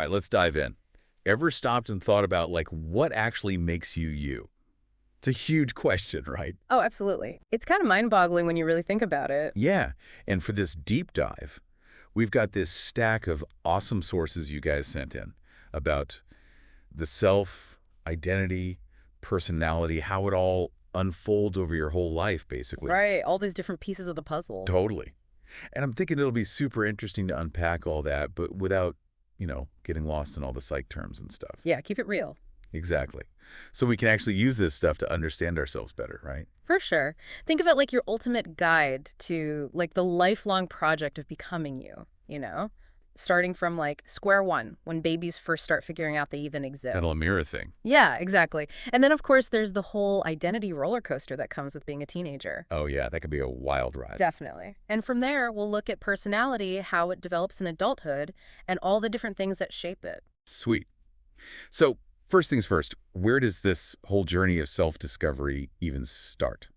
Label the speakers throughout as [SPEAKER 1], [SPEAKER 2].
[SPEAKER 1] All right, let's dive in. Ever stopped and thought about, like, what actually makes you you? It's a huge question, right?
[SPEAKER 2] Oh, absolutely. It's kind of mind-boggling when you really think about it.
[SPEAKER 1] Yeah, and for this deep dive, we've got this stack of awesome sources you guys sent in about the self, identity, personality, how it all unfolds over your whole life, basically.
[SPEAKER 2] Right, all these different pieces of the puzzle.
[SPEAKER 1] Totally. And I'm thinking it'll be super interesting to unpack all that, but without, getting lost in all the psych terms and stuff.
[SPEAKER 2] Yeah, keep it real.
[SPEAKER 1] Exactly. So we can actually use this stuff to understand ourselves better, right?
[SPEAKER 2] For sure. Think of it like your ultimate guide to, like, the lifelong project of becoming you? Starting from, like, square one, when babies first start figuring out they even exist.
[SPEAKER 1] That'll mirror thing.
[SPEAKER 2] Yeah, exactly. And then, of course, there's the whole identity roller coaster that comes with being a teenager.
[SPEAKER 1] Oh, yeah, that could be a wild ride.
[SPEAKER 2] Definitely. And from there, we'll look at personality, how it develops in adulthood, and all the different things that shape it.
[SPEAKER 1] Sweet. So first things first, where does this whole journey of self-discovery even start?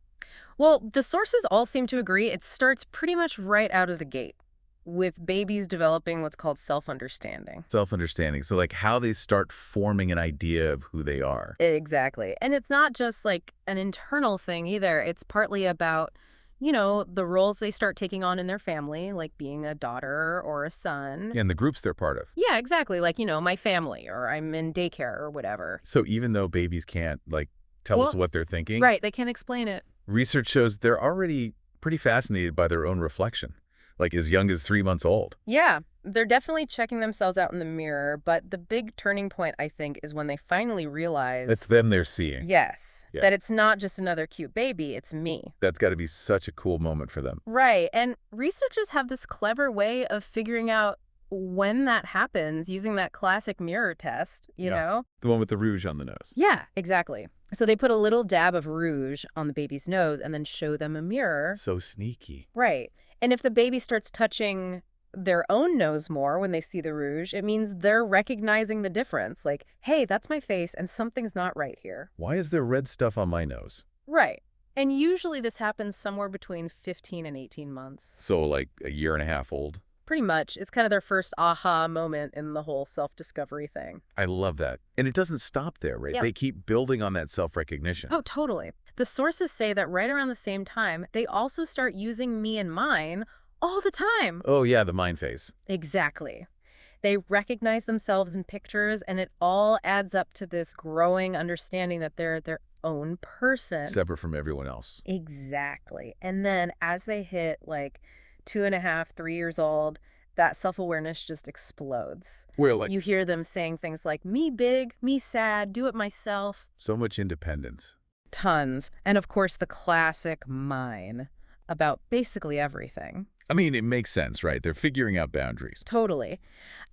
[SPEAKER 2] Well, the sources all seem to agree it starts pretty much right out of the gate, with babies developing what's called self-understanding.
[SPEAKER 1] Self-understanding. So like how they start forming an idea of who they are.
[SPEAKER 2] Exactly. And it's not just like an internal thing either. It's partly about, the roles they start taking on in their family, like being a daughter or a son.
[SPEAKER 1] And the groups they're part of.
[SPEAKER 2] Yeah, exactly. Like, my family, or I'm in daycare or whatever.
[SPEAKER 1] So even though babies can't, tell us what they're thinking.
[SPEAKER 2] Right. They can't explain it.
[SPEAKER 1] Research shows they're already pretty fascinated by their own reflection, like as young as 3 months old.
[SPEAKER 2] Yeah, they're definitely checking themselves out in the mirror, but the big turning point, I think, is when they finally realize...
[SPEAKER 1] It's them they're seeing.
[SPEAKER 2] Yes,
[SPEAKER 1] Yeah.
[SPEAKER 2] that it's not just another cute baby, it's me.
[SPEAKER 1] That's got to be such a cool moment for them.
[SPEAKER 2] Right, and researchers have this clever way of figuring out when that happens using that classic mirror test, you know?
[SPEAKER 1] The one with the rouge on the nose.
[SPEAKER 2] Yeah, exactly. So they put a little dab of rouge on the baby's nose and then show them a mirror.
[SPEAKER 1] So sneaky.
[SPEAKER 2] Right. And if the baby starts touching their own nose more when they see the rouge, it means they're recognizing the difference. Like, hey, that's my face and something's not right here.
[SPEAKER 1] Why is there red stuff on my nose?
[SPEAKER 2] Right. And usually this happens somewhere between 15 and 18 months.
[SPEAKER 1] So like a year and a half old.
[SPEAKER 2] Pretty much. It's kind of their first aha moment in the whole self-discovery thing.
[SPEAKER 1] I love that. And it doesn't stop there, right?
[SPEAKER 2] Yeah.
[SPEAKER 1] They keep building on that self-recognition.
[SPEAKER 2] Oh, totally. The sources say that right around the same time, they also start using me and mine all the time.
[SPEAKER 1] Oh, yeah, the mind phase.
[SPEAKER 2] Exactly. They recognize themselves in pictures, and it all adds up to this growing understanding that they're their own person.
[SPEAKER 1] Separate from everyone else.
[SPEAKER 2] Exactly. And then as they hit like 2.5, 3 years old, that self-awareness just explodes.
[SPEAKER 1] Where like
[SPEAKER 2] You hear them saying things like, me big, me sad, do it myself.
[SPEAKER 1] so much independence.
[SPEAKER 2] Tons. And of course, the classic mine about basically everything.
[SPEAKER 1] I mean, it makes sense, right? They're figuring out boundaries.
[SPEAKER 2] Totally.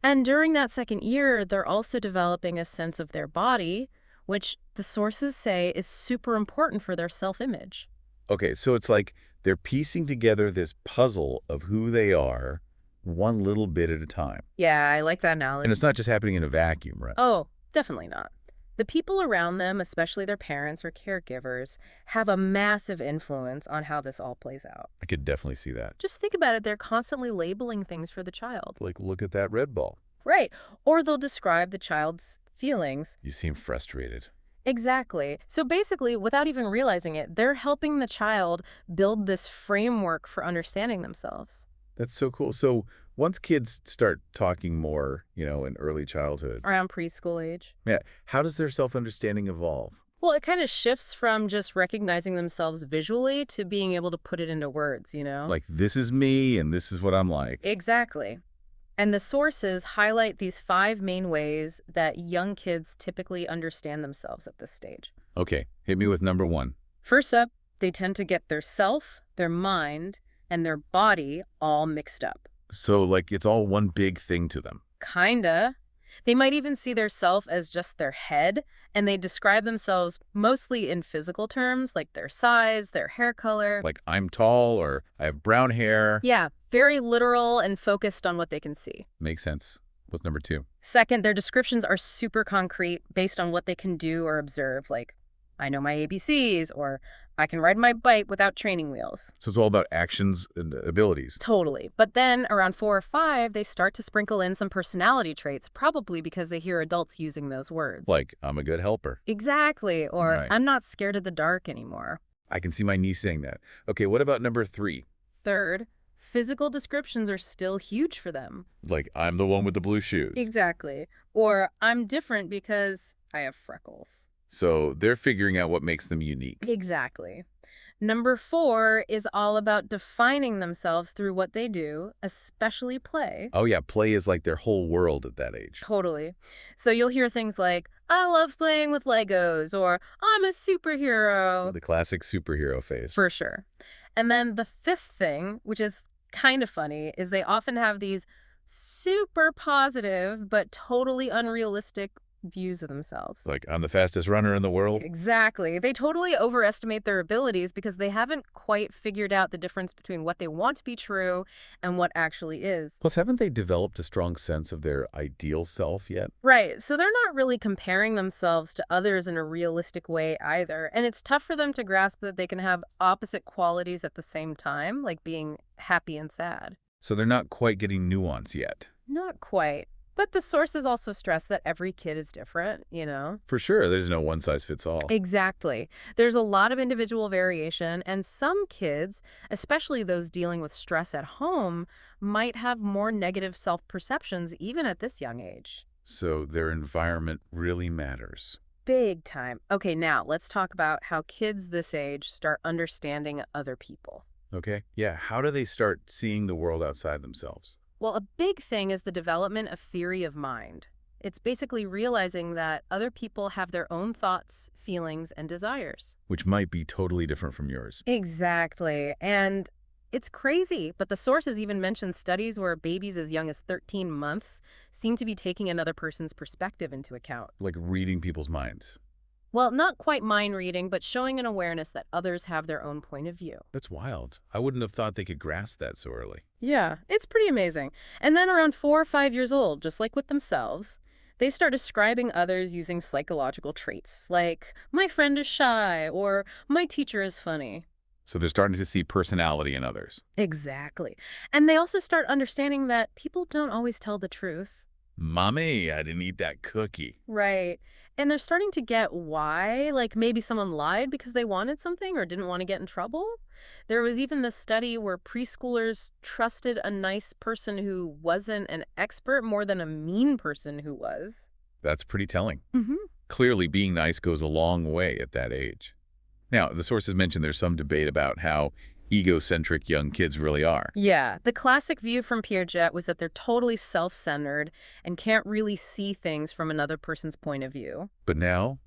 [SPEAKER 2] And during that second year, they're also developing a sense of their body, which the sources say is super important for their self-image.
[SPEAKER 1] Okay, so it's like they're piecing together this puzzle of who they are one little bit at a time.
[SPEAKER 2] Yeah, I like that analogy.
[SPEAKER 1] And it's not just happening in a vacuum, right?
[SPEAKER 2] Oh, definitely not. The people around them, especially their parents or caregivers, have a massive influence on how this all plays out.
[SPEAKER 1] I could definitely see that.
[SPEAKER 2] Just think about it. They're constantly labeling things for the child.
[SPEAKER 1] Like, look at that red ball.
[SPEAKER 2] Right. Or they'll describe the child's feelings.
[SPEAKER 1] You seem frustrated.
[SPEAKER 2] Exactly. So basically, without even realizing it, they're helping the child build this framework for understanding themselves.
[SPEAKER 1] That's so cool. So once kids start talking more, in early childhood,
[SPEAKER 2] Around preschool age.
[SPEAKER 1] yeah, how does their self-understanding evolve?
[SPEAKER 2] Well, it kind of shifts from just recognizing themselves visually to being able to put it into words,
[SPEAKER 1] Like, this is me and this is what I'm like.
[SPEAKER 2] Exactly. And the sources highlight these 5 main ways that young kids typically understand themselves at this stage.
[SPEAKER 1] Okay, hit me with number 1.
[SPEAKER 2] First up, they tend to get their self, their mind, and their body all mixed up.
[SPEAKER 1] So, like, it's all one big thing to them.
[SPEAKER 2] Kinda. They might even see their self as just their head, and they describe themselves mostly in physical terms, like their size, their hair color.
[SPEAKER 1] Like, I'm tall or I have brown hair.
[SPEAKER 2] Yeah, very literal and focused on what they can see.
[SPEAKER 1] Makes sense. What's number 2?
[SPEAKER 2] Second, their descriptions are super concrete based on what they can do or observe, like, I know my ABCs, or I can ride my bike without training wheels.
[SPEAKER 1] So it's all about actions and abilities.
[SPEAKER 2] Totally. But then around 4 or 5, they start to sprinkle in some personality traits, probably because they hear adults using those words.
[SPEAKER 1] Like, I'm a good helper.
[SPEAKER 2] Exactly. Or
[SPEAKER 1] Right.
[SPEAKER 2] I'm not scared of the dark anymore.
[SPEAKER 1] I can see my niece saying that. Okay, what about number 3?
[SPEAKER 2] Third, physical descriptions are still huge for them.
[SPEAKER 1] Like, I'm the one with the blue shoes.
[SPEAKER 2] Exactly. Or I'm different because I have freckles.
[SPEAKER 1] So they're figuring out what makes them unique.
[SPEAKER 2] Exactly. Number 4 is all about defining themselves through what they do, especially play.
[SPEAKER 1] Oh yeah, play is like their whole world at that age.
[SPEAKER 2] Totally. So you'll hear things like, I love playing with Legos, or I'm a superhero.
[SPEAKER 1] The classic superhero phase.
[SPEAKER 2] For sure. And then the 5th thing, which is kind of funny, is they often have these super positive but totally unrealistic views of themselves.
[SPEAKER 1] Like, I'm the fastest runner in the world.
[SPEAKER 2] Exactly. They totally overestimate their abilities because they haven't quite figured out the difference between what they want to be true and what actually is.
[SPEAKER 1] Plus, haven't they developed a strong sense of their ideal self yet?
[SPEAKER 2] Right. So they're not really comparing themselves to others in a realistic way either. And it's tough for them to grasp that they can have opposite qualities at the same time, like being happy and sad.
[SPEAKER 1] So they're not quite getting nuance yet.
[SPEAKER 2] Not quite. But the sources also stress that every kid is different, you know?
[SPEAKER 1] For sure, there's no one size fits all.
[SPEAKER 2] Exactly. There's a lot of individual variation, and some kids, especially those dealing with stress at home, might have more negative self-perceptions even at this young age.
[SPEAKER 1] So their environment really matters.
[SPEAKER 2] Big time. Okay, now let's talk about how kids this age start understanding other people.
[SPEAKER 1] Okay? Yeah, how do they start seeing the world outside themselves?
[SPEAKER 2] Well, a big thing is the development of theory of mind. It's basically realizing that other people have their own thoughts, feelings, and desires.
[SPEAKER 1] Which might be totally different from yours.
[SPEAKER 2] Exactly. And it's crazy, but the sources even mention studies where babies as young as 13 months seem to be taking another person's perspective into account.
[SPEAKER 1] Like reading people's minds.
[SPEAKER 2] Well, not quite mind reading, but showing an awareness that others have their own point of view.
[SPEAKER 1] That's wild. I wouldn't have thought they could grasp that so early.
[SPEAKER 2] Yeah, it's pretty amazing. And then around 4 or 5 years old, just like with themselves, they start describing others using psychological traits, like, my friend is shy, or my teacher is funny.
[SPEAKER 1] So they're starting to see personality in others.
[SPEAKER 2] Exactly. And they also start understanding that people don't always tell the truth.
[SPEAKER 1] Mommy, I didn't eat that cookie.
[SPEAKER 2] Right. And they're starting to get why, like maybe someone lied because they wanted something or didn't want to get in trouble. There was even this study where preschoolers trusted a nice person who wasn't an expert more than a mean person who was.
[SPEAKER 1] That's pretty telling.
[SPEAKER 2] Mm-hmm.
[SPEAKER 1] Clearly, being nice goes a long way at that age. Now, the sources mentioned there's some debate about how egocentric young kids really are.
[SPEAKER 2] Yeah, the classic view from Piaget was that they're totally self-centered and can't really see things from another person's point of view.
[SPEAKER 1] But now,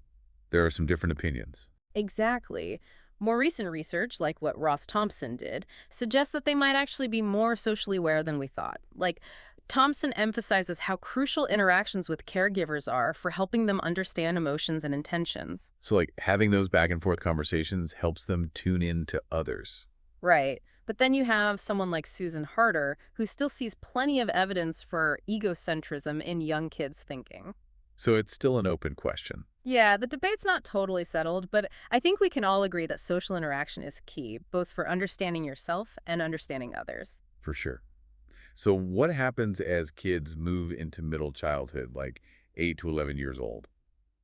[SPEAKER 1] there are some different opinions.
[SPEAKER 2] Exactly. More recent research, like what Ross Thompson did, suggests that they might actually be more socially aware than we thought. Like, Thompson emphasizes how crucial interactions with caregivers are for helping them understand emotions and intentions.
[SPEAKER 1] So, like, having those back and forth conversations helps them tune in to others.
[SPEAKER 2] Right. But then you have someone like Susan Harder, who still sees plenty of evidence for egocentrism in young kids' thinking.
[SPEAKER 1] So it's still an open question.
[SPEAKER 2] Yeah, the debate's not totally settled, but I think we can all agree that social interaction is key, both for understanding yourself and understanding others.
[SPEAKER 1] For sure. So what happens as kids move into middle childhood, like 8 to 11 years old?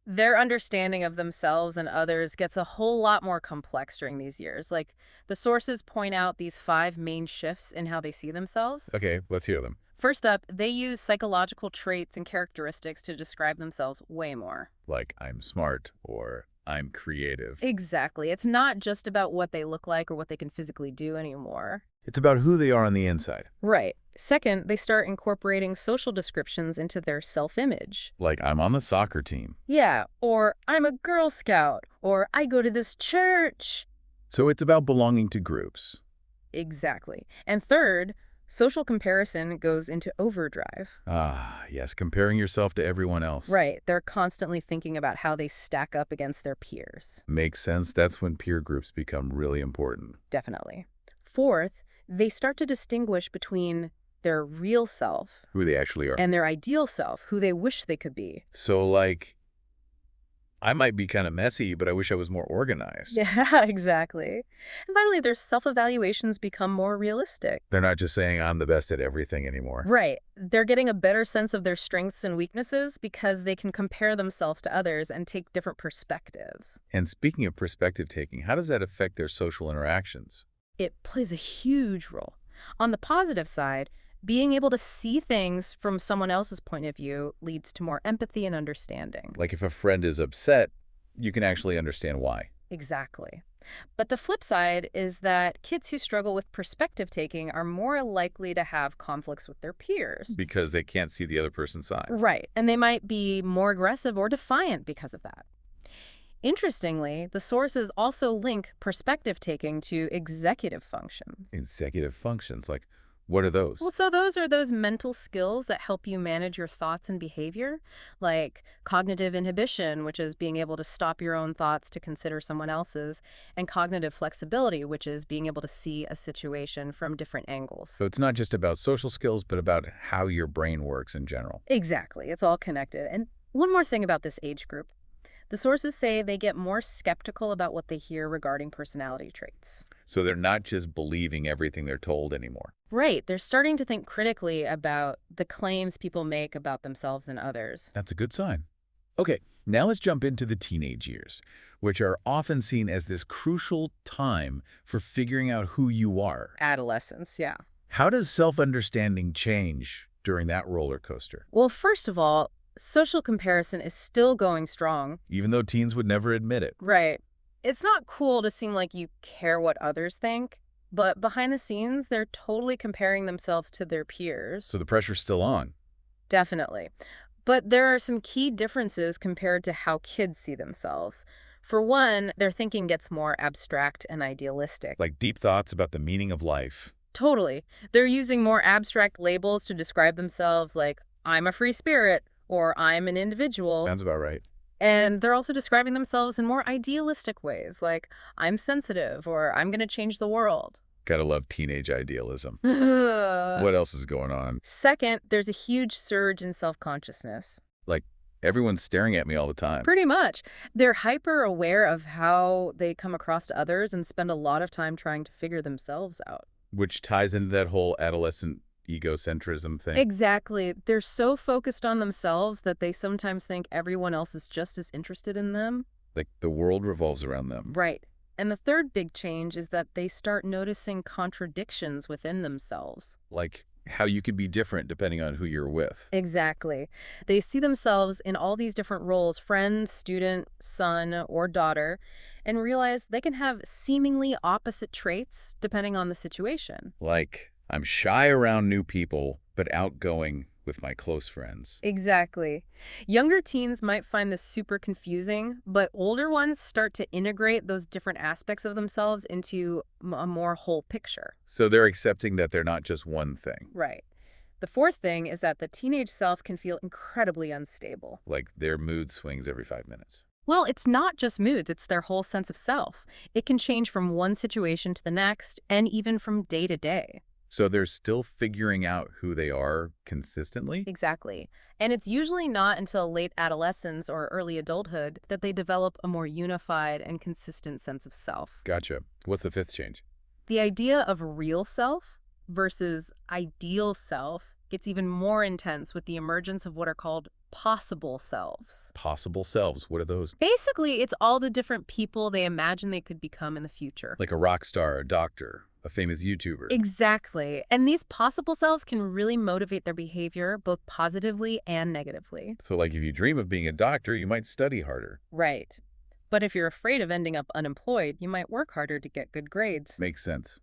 [SPEAKER 2] Their understanding of themselves and others gets a whole lot more complex during these years. Like, the sources point out these 5 main shifts in how they see themselves.
[SPEAKER 1] Okay, let's hear them.
[SPEAKER 2] First up, they use psychological traits and characteristics to describe themselves way more.
[SPEAKER 1] Like, I'm smart or I'm creative.
[SPEAKER 2] Exactly. It's not just about what they look like or what they can physically do anymore.
[SPEAKER 1] It's about who they are on the inside.
[SPEAKER 2] Right. Second, they start incorporating social descriptions into their self-image.
[SPEAKER 1] Like, I'm on the soccer team.
[SPEAKER 2] Yeah, or I'm a Girl Scout, or I go to this church.
[SPEAKER 1] So it's about belonging to groups.
[SPEAKER 2] Exactly. And third, social comparison goes into overdrive.
[SPEAKER 1] Ah, yes, comparing yourself to everyone else.
[SPEAKER 2] Right. They're constantly thinking about how they stack up against their peers.
[SPEAKER 1] Makes sense. That's when peer groups become really important.
[SPEAKER 2] Definitely. Fourth, they start to distinguish between their real self
[SPEAKER 1] Who they actually are.
[SPEAKER 2] and their ideal self, who they wish they could be.
[SPEAKER 1] So, like, I might be kind of messy, but I wish I was more organized.
[SPEAKER 2] Yeah, exactly. And finally, their self-evaluations become more realistic.
[SPEAKER 1] They're not just saying I'm the best at everything anymore.
[SPEAKER 2] Right. They're getting a better sense of their strengths and weaknesses because they can compare themselves to others and take different perspectives.
[SPEAKER 1] And speaking of perspective taking, how does that affect their social interactions?
[SPEAKER 2] It plays a huge role. On the positive side, being able to see things from someone else's point of view leads to more empathy and understanding.
[SPEAKER 1] Like if a friend is upset, you can actually understand why.
[SPEAKER 2] Exactly. But the flip side is that kids who struggle with perspective taking are more likely to have conflicts with their peers.
[SPEAKER 1] Because they can't see the other person's side.
[SPEAKER 2] Right. And they might be more aggressive or defiant because of that. Interestingly, the sources also link perspective taking to executive functions.
[SPEAKER 1] Executive functions, like what are those?
[SPEAKER 2] Well, so those are those mental skills that help you manage your thoughts and behavior, like cognitive inhibition, which is being able to stop your own thoughts to consider someone else's, and cognitive flexibility, which is being able to see a situation from different angles.
[SPEAKER 1] So it's not just about social skills, but about how your brain works in general.
[SPEAKER 2] Exactly. It's all connected. And one more thing about this age group. The sources say they get more skeptical about what they hear regarding personality traits.
[SPEAKER 1] So they're not just believing everything they're told anymore.
[SPEAKER 2] Right. They're starting to think critically about the claims people make about themselves and others.
[SPEAKER 1] That's a good sign. Okay, now let's jump into the teenage years, which are often seen as this crucial time for figuring out who you are.
[SPEAKER 2] Adolescence, yeah.
[SPEAKER 1] How does self-understanding change during that roller coaster?
[SPEAKER 2] Well, first of all, social comparison is still going strong.
[SPEAKER 1] Even though teens would never admit it.
[SPEAKER 2] Right. It's not cool to seem like you care what others think, but behind the scenes, they're totally comparing themselves to their peers.
[SPEAKER 1] So the pressure's still on.
[SPEAKER 2] Definitely. But there are some key differences compared to how kids see themselves. For one, their thinking gets more abstract and idealistic.
[SPEAKER 1] Like deep thoughts about the meaning of life.
[SPEAKER 2] Totally. They're using more abstract labels to describe themselves, like, I'm a free spirit, or I'm an individual.
[SPEAKER 1] Sounds about right.
[SPEAKER 2] And they're also describing themselves in more idealistic ways, like, I'm sensitive, or I'm going to change the world.
[SPEAKER 1] Gotta love teenage idealism. What else is going on?
[SPEAKER 2] Second, there's a huge surge in self-consciousness.
[SPEAKER 1] Like, everyone's staring at me all the time.
[SPEAKER 2] Pretty much. They're hyper aware of how they come across to others and spend a lot of time trying to figure themselves out.
[SPEAKER 1] Which ties into that whole adolescent egocentrism thing.
[SPEAKER 2] Exactly. They're so focused on themselves that they sometimes think everyone else is just as interested in them.
[SPEAKER 1] Like the world revolves around them.
[SPEAKER 2] Right. And the third big change is that they start noticing contradictions within themselves.
[SPEAKER 1] Like how you can be different depending on who you're with.
[SPEAKER 2] Exactly. They see themselves in all these different roles, friend, student, son, or daughter, and realize they can have seemingly opposite traits depending on the situation.
[SPEAKER 1] Like, I'm shy around new people, but outgoing with my close friends.
[SPEAKER 2] Exactly. Younger teens might find this super confusing, but older ones start to integrate those different aspects of themselves into a more whole picture.
[SPEAKER 1] So they're accepting that they're not just one thing.
[SPEAKER 2] Right. The fourth thing is that the teenage self can feel incredibly unstable.
[SPEAKER 1] Like their mood swings every 5 minutes.
[SPEAKER 2] Well, it's not just moods, it's their whole sense of self. It can change from one situation to the next, and even from day to day.
[SPEAKER 1] So they're still figuring out who they are consistently?
[SPEAKER 2] Exactly. And it's usually not until late adolescence or early adulthood that they develop a more unified and consistent sense of self.
[SPEAKER 1] Gotcha. What's the fifth change?
[SPEAKER 2] The idea of real self versus ideal self gets even more intense with the emergence of what are called possible selves.
[SPEAKER 1] Possible selves. What are those?
[SPEAKER 2] Basically, it's all the different people they imagine they could become in the future.
[SPEAKER 1] Like a rock star, a doctor, a famous YouTuber.
[SPEAKER 2] Exactly. And these possible selves can really motivate their behavior both positively and negatively.
[SPEAKER 1] So like if you dream of being a doctor, you might study harder.
[SPEAKER 2] Right. But if you're afraid of ending up unemployed, you might work harder to get good grades.
[SPEAKER 1] Makes sense.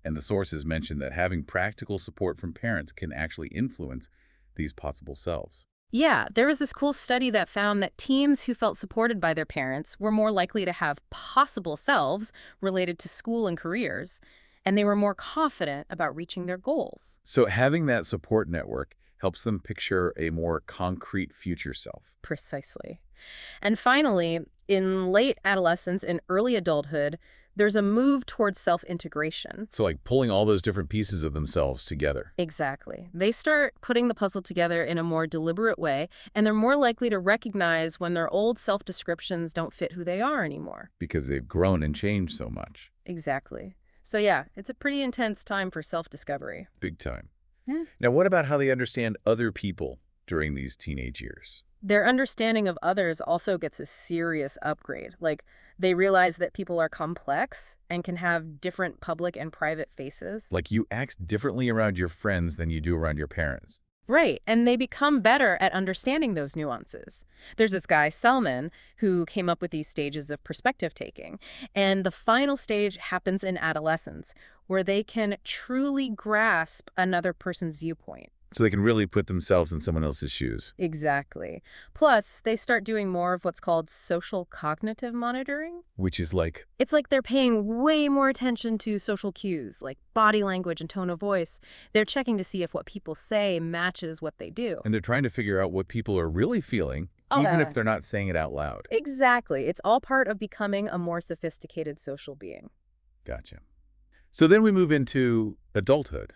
[SPEAKER 1] And the sources mention that having practical support from parents can actually influence these possible selves.
[SPEAKER 2] Yeah, there was this cool study that found that teens who felt supported by their parents were more likely to have possible selves related to school and careers, and they were more confident about reaching their goals.
[SPEAKER 1] So having that support network helps them picture a more concrete future self.
[SPEAKER 2] Precisely. And finally, in late adolescence and early adulthood, There's a move towards self-integration.
[SPEAKER 1] So like pulling all those different pieces of themselves together.
[SPEAKER 2] Exactly. They start putting the puzzle together in a more deliberate way, and they're more likely to recognize when their old self-descriptions don't fit who they are anymore.
[SPEAKER 1] Because they've grown and changed so much.
[SPEAKER 2] Exactly. So yeah, it's a pretty intense time for self-discovery.
[SPEAKER 1] Big time.
[SPEAKER 2] Yeah.
[SPEAKER 1] Now, what about how they understand other people during these teenage years?
[SPEAKER 2] Their understanding of others also gets a serious upgrade. Like, they realize that people are complex and can have different public and private faces.
[SPEAKER 1] Like you act differently around your friends than you do around your parents.
[SPEAKER 2] Right, and they become better at understanding those nuances. There's this guy, Selman, who came up with these stages of perspective taking. And the final stage happens in adolescence, where they can truly grasp another person's viewpoint.
[SPEAKER 1] So they can really put themselves in someone else's shoes.
[SPEAKER 2] Exactly. Plus, they start doing more of what's called social cognitive monitoring.
[SPEAKER 1] Which is like,
[SPEAKER 2] It's like they're paying way more attention to social cues, like body language and tone of voice. They're checking to see if what people say matches what they do.
[SPEAKER 1] and they're trying to figure out what people are really feeling,
[SPEAKER 2] Oh,
[SPEAKER 1] even
[SPEAKER 2] yeah.
[SPEAKER 1] if they're not saying it out loud.
[SPEAKER 2] Exactly. It's all part of becoming a more sophisticated social being.
[SPEAKER 1] Gotcha. So then we move into adulthood.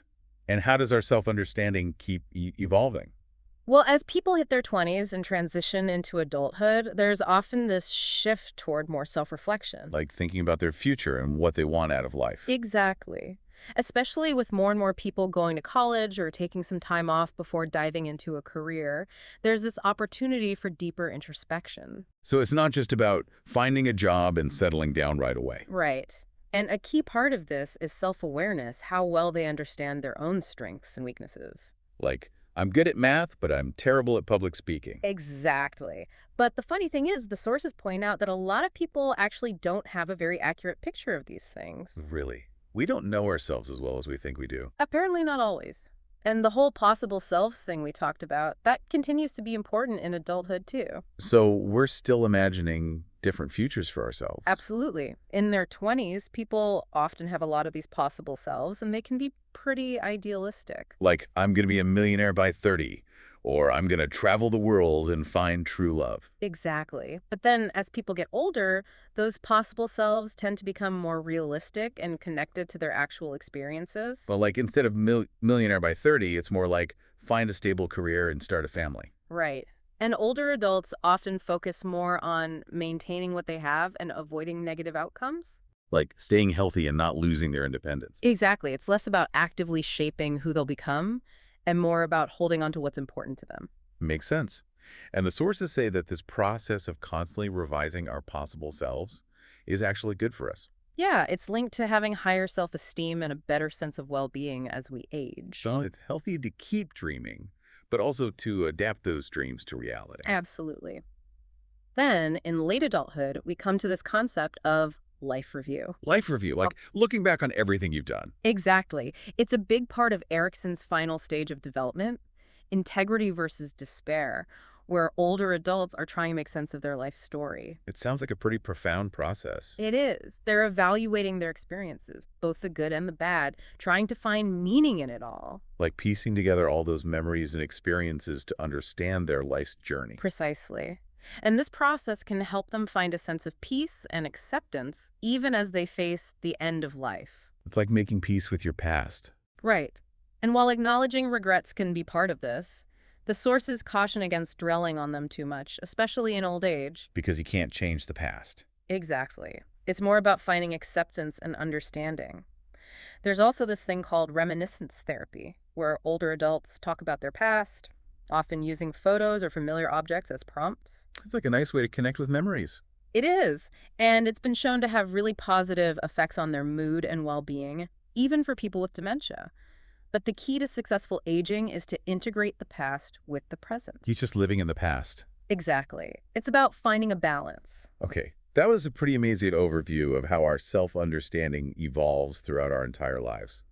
[SPEAKER 1] And how does our self-understanding keep evolving?
[SPEAKER 2] Well, as people hit their 20s and transition into adulthood, there's often this shift toward more self-reflection.
[SPEAKER 1] Like thinking about their future and what they want out of life.
[SPEAKER 2] Exactly. Especially with more and more people going to college or taking some time off before diving into a career, there's this opportunity for deeper introspection.
[SPEAKER 1] So it's not just about finding a job and settling down right away.
[SPEAKER 2] Right. And a key part of this is self-awareness, how well they understand their own strengths and weaknesses.
[SPEAKER 1] Like, I'm good at math, but I'm terrible at public speaking.
[SPEAKER 2] Exactly. But the funny thing is, the sources point out that a lot of people actually don't have a very accurate picture of these things.
[SPEAKER 1] Really? We don't know ourselves as well as we think we do.
[SPEAKER 2] Apparently not always. And the whole possible selves thing we talked about, that continues to be important in adulthood too.
[SPEAKER 1] So we're still imagining different futures for ourselves.
[SPEAKER 2] Absolutely. In their 20s, people often have a lot of these possible selves, and they can be pretty idealistic.
[SPEAKER 1] Like, I'm going to be a millionaire by 30, or I'm going to travel the world and find true love.
[SPEAKER 2] Exactly. But then as people get older, those possible selves tend to become more realistic and connected to their actual experiences.
[SPEAKER 1] Well, like, instead of millionaire by 30, it's more like find a stable career and start a family.
[SPEAKER 2] Right. And older adults often focus more on maintaining what they have and avoiding negative outcomes.
[SPEAKER 1] Like staying healthy and not losing their independence.
[SPEAKER 2] Exactly. It's less about actively shaping who they'll become and more about holding on to what's important to them.
[SPEAKER 1] Makes sense. And the sources say that this process of constantly revising our possible selves is actually good for us.
[SPEAKER 2] Yeah, it's linked to having higher self-esteem and a better sense of well-being as we age.
[SPEAKER 1] So it's healthy to keep dreaming, but also to adapt those dreams to reality.
[SPEAKER 2] Absolutely. Then, in late adulthood, we come to this concept of life review.
[SPEAKER 1] Life review, like looking back on everything you've done.
[SPEAKER 2] Exactly. It's a big part of Erickson's final stage of development, integrity versus despair, where older adults are trying to make sense of their life story.
[SPEAKER 1] It sounds like a pretty profound process.
[SPEAKER 2] It is. They're evaluating their experiences, both the good and the bad, trying to find meaning in it all.
[SPEAKER 1] Like piecing together all those memories and experiences to understand their life's journey.
[SPEAKER 2] Precisely. And this process can help them find a sense of peace and acceptance, even as they face the end of life.
[SPEAKER 1] It's like making peace with your past.
[SPEAKER 2] Right. And while acknowledging regrets can be part of this, the sources caution against dwelling on them too much, especially in old age.
[SPEAKER 1] Because you can't change the past.
[SPEAKER 2] Exactly. It's more about finding acceptance and understanding. There's also this thing called reminiscence therapy, where older adults talk about their past, often using photos or familiar objects as prompts.
[SPEAKER 1] It's like a nice way to connect with memories.
[SPEAKER 2] It is, and it's been shown to have really positive effects on their mood and well-being, even for people with dementia. But the key to successful aging is to integrate the past with the present.
[SPEAKER 1] You're just living in the past.
[SPEAKER 2] Exactly. It's about finding a balance.
[SPEAKER 1] Okay, that was a pretty amazing overview of how our self-understanding evolves throughout our entire lives.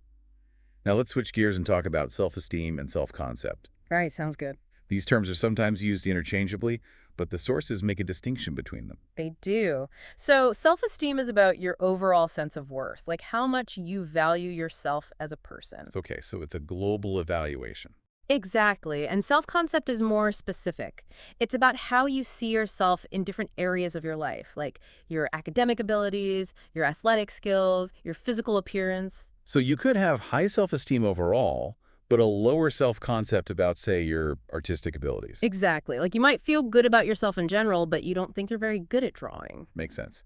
[SPEAKER 1] Now let's switch gears and talk about self-esteem and self-concept.
[SPEAKER 2] Right, sounds good.
[SPEAKER 1] These terms are sometimes used interchangeably, but the sources make a distinction between them.
[SPEAKER 2] They do. So self-esteem is about your overall sense of worth, like how much you value yourself as a person.
[SPEAKER 1] Okay, so it's a global evaluation.
[SPEAKER 2] Exactly. And self-concept is more specific. It's about how you see yourself in different areas of your life, like your academic abilities, your athletic skills, your physical appearance.
[SPEAKER 1] So you could have high self-esteem overall, but a lower self-concept about, say, your artistic abilities.
[SPEAKER 2] Exactly. Like you might feel good about yourself in general, but you don't think you're very good at drawing.
[SPEAKER 1] Makes sense.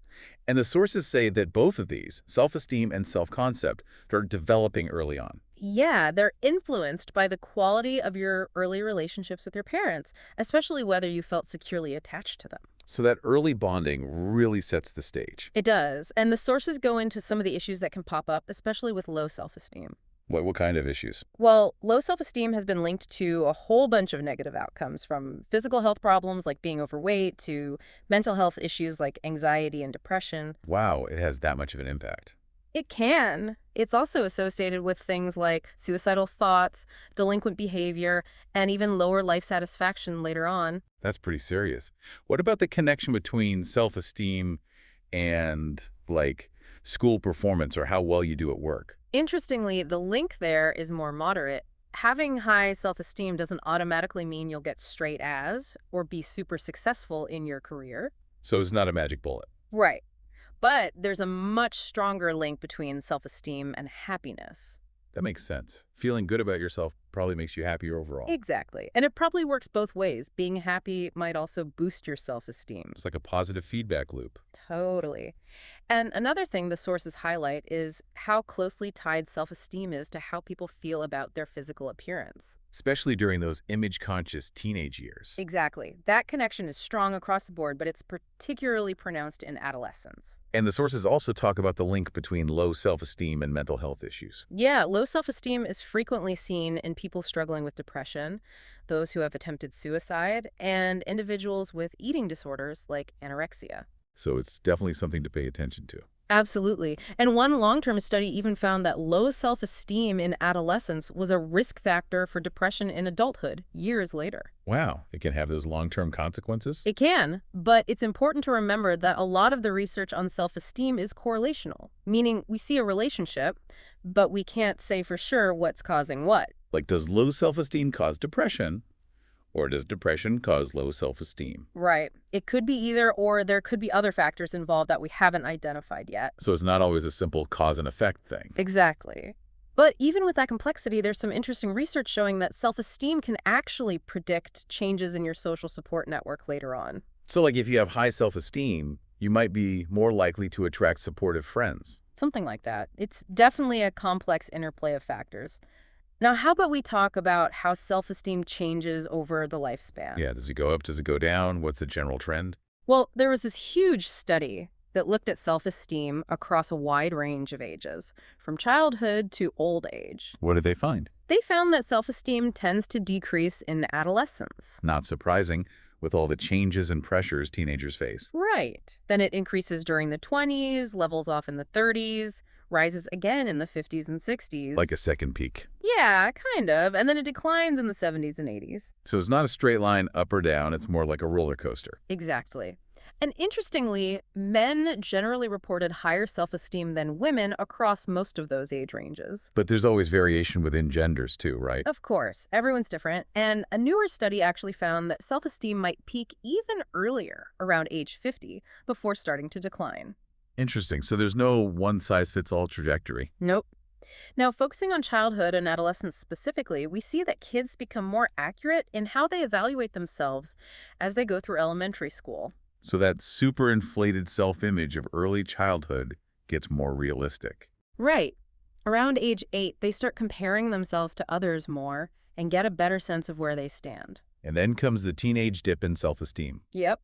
[SPEAKER 1] And the sources say that both of these, self-esteem and self-concept, are developing early on.
[SPEAKER 2] Yeah, they're influenced by the quality of your early relationships with your parents, especially whether you felt securely attached to them.
[SPEAKER 1] So that early bonding really sets the stage.
[SPEAKER 2] It does. And the sources go into some of the issues that can pop up, especially with low self-esteem.
[SPEAKER 1] What kind of issues?
[SPEAKER 2] Well, low self-esteem has been linked to a whole bunch of negative outcomes, from physical health problems like being overweight to mental health issues like anxiety and depression.
[SPEAKER 1] Wow, it has that much of an impact.
[SPEAKER 2] It can. It's also associated with things like suicidal thoughts, delinquent behavior, and even lower life satisfaction later on.
[SPEAKER 1] That's pretty serious. What about the connection between self-esteem and, like, school performance or how well you do at work?
[SPEAKER 2] Interestingly, the link there is more moderate. Having high self-esteem doesn't automatically mean you'll get straight A's or be super successful in your career.
[SPEAKER 1] So it's not a magic bullet.
[SPEAKER 2] Right. But there's a much stronger link between self-esteem and happiness.
[SPEAKER 1] That makes sense. Feeling good about yourself probably makes you happier overall.
[SPEAKER 2] Exactly. And it probably works both ways. Being happy might also boost your self-esteem.
[SPEAKER 1] It's like a positive feedback loop.
[SPEAKER 2] Totally. And another thing the sources highlight is how closely tied self-esteem is to how people feel about their physical appearance.
[SPEAKER 1] Especially during those image-conscious teenage years.
[SPEAKER 2] Exactly. That connection is strong across the board, but it's particularly pronounced in adolescence.
[SPEAKER 1] And the sources also talk about the link between low self-esteem and mental health issues.
[SPEAKER 2] Yeah, low self-esteem is frequently seen in people struggling with depression, those who have attempted suicide, and individuals with eating disorders like anorexia.
[SPEAKER 1] So it's definitely something to pay attention to.
[SPEAKER 2] Absolutely. And one long-term study even found that low self-esteem in adolescence was a risk factor for depression in adulthood years later.
[SPEAKER 1] Wow, it can have those long-term consequences?
[SPEAKER 2] It can, but it's important to remember that a lot of the research on self-esteem is correlational, meaning we see a relationship, but we can't say for sure what's causing what.
[SPEAKER 1] Like, does low self-esteem cause depression? Or does depression cause low self-esteem?
[SPEAKER 2] Right. It could be either, or there could be other factors involved that we haven't identified yet.
[SPEAKER 1] So it's not always a simple cause and effect thing.
[SPEAKER 2] Exactly. But even with that complexity, there's some interesting research showing that self-esteem can actually predict changes in your social support network later on.
[SPEAKER 1] So like if you have high self-esteem, you might be more likely to attract supportive friends.
[SPEAKER 2] Something like that. It's definitely a complex interplay of factors. Now, how about we talk about how self-esteem changes over the lifespan?
[SPEAKER 1] Yeah, does it go up? Does it go down? What's the general trend?
[SPEAKER 2] Well, there was this huge study that looked at self-esteem across a wide range of ages, from childhood to old age.
[SPEAKER 1] What did they find?
[SPEAKER 2] They found that self-esteem tends to decrease in adolescence.
[SPEAKER 1] Not surprising, with all the changes and pressures teenagers face.
[SPEAKER 2] Right. Then it increases during the 20s, levels off in the 30s, rises again in the 50s and 60s.
[SPEAKER 1] Like a second peak.
[SPEAKER 2] Yeah, kind of. And then it declines in the 70s and 80s.
[SPEAKER 1] So it's not a straight line up or down, it's more like a roller coaster.
[SPEAKER 2] Exactly. And interestingly, men generally reported higher self-esteem than women across most of those age ranges.
[SPEAKER 1] But there's always variation within genders too, right?
[SPEAKER 2] Of course, everyone's different. And a newer study actually found that self-esteem might peak even earlier, around age 50, before starting to decline.
[SPEAKER 1] Interesting. So there's no one-size-fits-all trajectory.
[SPEAKER 2] Nope. Now, focusing on childhood and adolescence specifically, we see that kids become more accurate in how they evaluate themselves as they go through elementary school.
[SPEAKER 1] So that super inflated self-image of early childhood gets more realistic.
[SPEAKER 2] Right. Around age 8, they start comparing themselves to others more and get a better sense of where they stand.
[SPEAKER 1] And then comes the teenage dip in self-esteem.
[SPEAKER 2] Yep.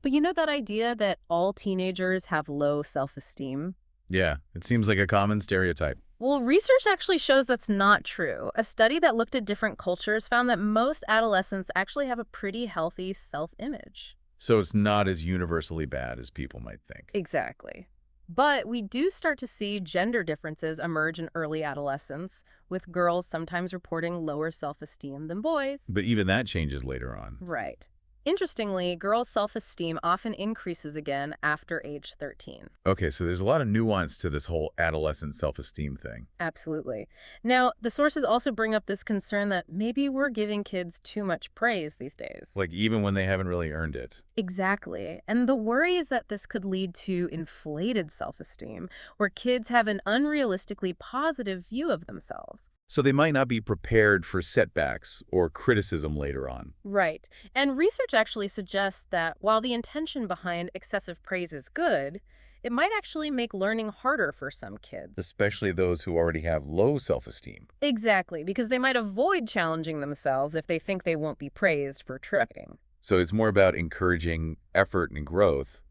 [SPEAKER 2] But you know that idea that all teenagers have low self-esteem?
[SPEAKER 1] Yeah, it seems like a common stereotype.
[SPEAKER 2] Well, research actually shows that's not true. A study that looked at different cultures found that most adolescents actually have a pretty healthy self-image.
[SPEAKER 1] So it's not as universally bad as people might think.
[SPEAKER 2] Exactly. But we do start to see gender differences emerge in early adolescence, with girls sometimes reporting lower self-esteem than boys.
[SPEAKER 1] But even that changes later on.
[SPEAKER 2] Right. Interestingly, girls' self-esteem often increases again after age 13.
[SPEAKER 1] Okay, so there's a lot of nuance to this whole adolescent self-esteem thing.
[SPEAKER 2] Absolutely. Now, the sources also bring up this concern that maybe we're giving kids too much praise these days.
[SPEAKER 1] Like even when they haven't really earned it.
[SPEAKER 2] Exactly. And the worry is that this could lead to inflated self-esteem, where kids have an unrealistically positive view of themselves.
[SPEAKER 1] So they might not be prepared for setbacks or criticism later on.
[SPEAKER 2] Right. And research actually suggests that while the intention behind excessive praise is good, it might actually make learning harder for some kids.
[SPEAKER 1] Especially those who already have low self-esteem.
[SPEAKER 2] Exactly, because they might avoid challenging themselves if they think they won't be praised for trying.
[SPEAKER 1] So it's more about encouraging effort and growth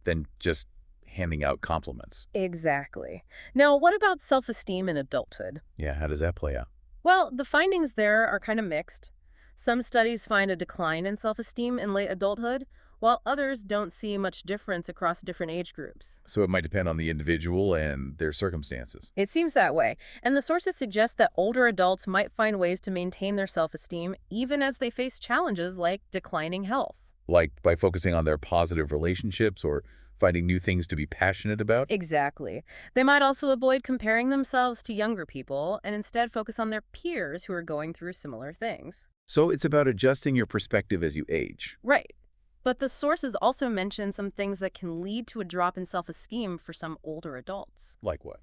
[SPEAKER 1] than just handing out compliments.
[SPEAKER 2] Exactly. Now, what about self-esteem in adulthood?
[SPEAKER 1] Yeah, how does that play out?
[SPEAKER 2] Well, the findings there are kind of mixed. Some studies find a decline in self-esteem in late adulthood, while others don't see much difference across different age groups.
[SPEAKER 1] So it might depend on the individual and their circumstances.
[SPEAKER 2] It seems that way, and the sources suggest that older adults might find ways to maintain their self-esteem even as they face challenges like declining health.
[SPEAKER 1] Like by focusing on their positive relationships or finding new things to be passionate about.
[SPEAKER 2] Exactly. They might also avoid comparing themselves to younger people and instead focus on their peers who are going through similar things.
[SPEAKER 1] So it's about adjusting your perspective as you age.
[SPEAKER 2] Right. But the sources also mention some things that can lead to a drop in self-esteem for some older adults.
[SPEAKER 1] Like what?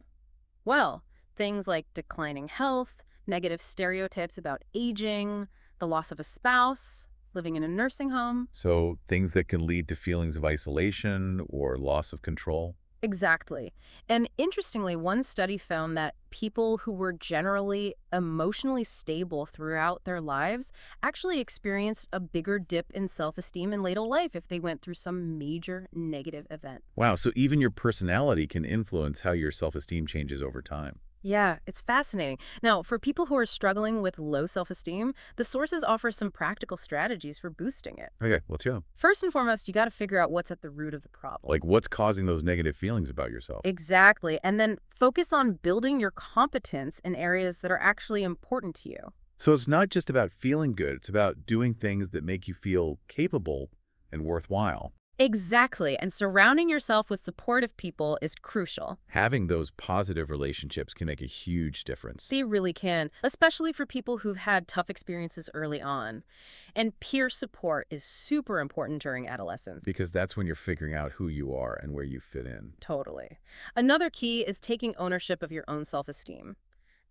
[SPEAKER 2] Well, things like declining health, negative stereotypes about aging, the loss of a spouse, living in a nursing home.
[SPEAKER 1] So things that can lead to feelings of isolation or loss of control.
[SPEAKER 2] Exactly. And interestingly, one study found that people who were generally emotionally stable throughout their lives actually experienced a bigger dip in self-esteem in later life if they went through some major negative event.
[SPEAKER 1] Wow, so even your personality can influence how your self-esteem changes over time.
[SPEAKER 2] Yeah, it's fascinating. Now, for people who are struggling with low self-esteem, the sources offer some practical strategies for boosting it.
[SPEAKER 1] Okay, let's go.
[SPEAKER 2] First and foremost, you got to figure out what's at the root of the problem.
[SPEAKER 1] Like what's causing those negative feelings about yourself?
[SPEAKER 2] Exactly. And then focus on building your competence in areas that are actually important to you.
[SPEAKER 1] So it's not just about feeling good, it's about doing things that make you feel capable and worthwhile.
[SPEAKER 2] Exactly. And surrounding yourself with supportive people is crucial.
[SPEAKER 1] Having those positive relationships can make a huge difference.
[SPEAKER 2] They really can, especially for people who've had tough experiences early on. And peer support is super important during adolescence.
[SPEAKER 1] Because that's when you're figuring out who you are and where you fit in.
[SPEAKER 2] Totally. Another key is taking ownership of your own self-esteem.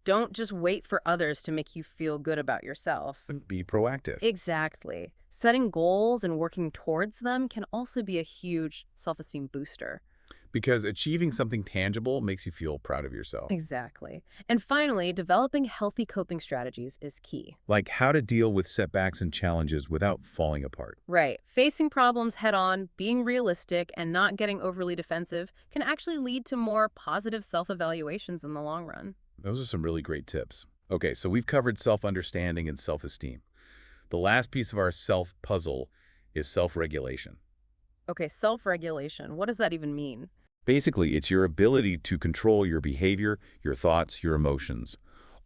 [SPEAKER 2] Don't just wait for others to make you feel good about yourself.
[SPEAKER 1] Be proactive.
[SPEAKER 2] Exactly. Setting goals and working towards them can also be a huge self-esteem booster.
[SPEAKER 1] Because achieving something tangible makes you feel proud of yourself.
[SPEAKER 2] Exactly. And finally, developing healthy coping strategies is key.
[SPEAKER 1] Like how to deal with setbacks and challenges without falling apart.
[SPEAKER 2] Right. Facing problems head on, being realistic, and not getting overly defensive can actually lead to more positive self-evaluations in the long run.
[SPEAKER 1] Those are some really great tips. Okay, so we've covered self-understanding and self-esteem. The last piece of our self-puzzle is self-regulation.
[SPEAKER 2] Okay, self-regulation. What does that even mean?
[SPEAKER 1] Basically, it's your ability to control your behavior, your thoughts, your emotions,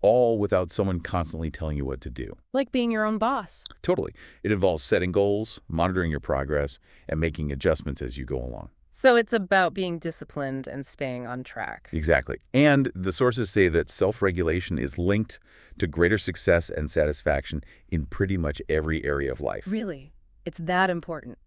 [SPEAKER 1] all without someone constantly telling you what to do.
[SPEAKER 2] Like being your own boss.
[SPEAKER 1] Totally. It involves setting goals, monitoring your progress, and making adjustments as you go along.
[SPEAKER 2] So it's about being disciplined and staying on track.
[SPEAKER 1] Exactly. And the sources say that self-regulation is linked to greater success and satisfaction in pretty much every area of life.
[SPEAKER 2] Really? It's that important.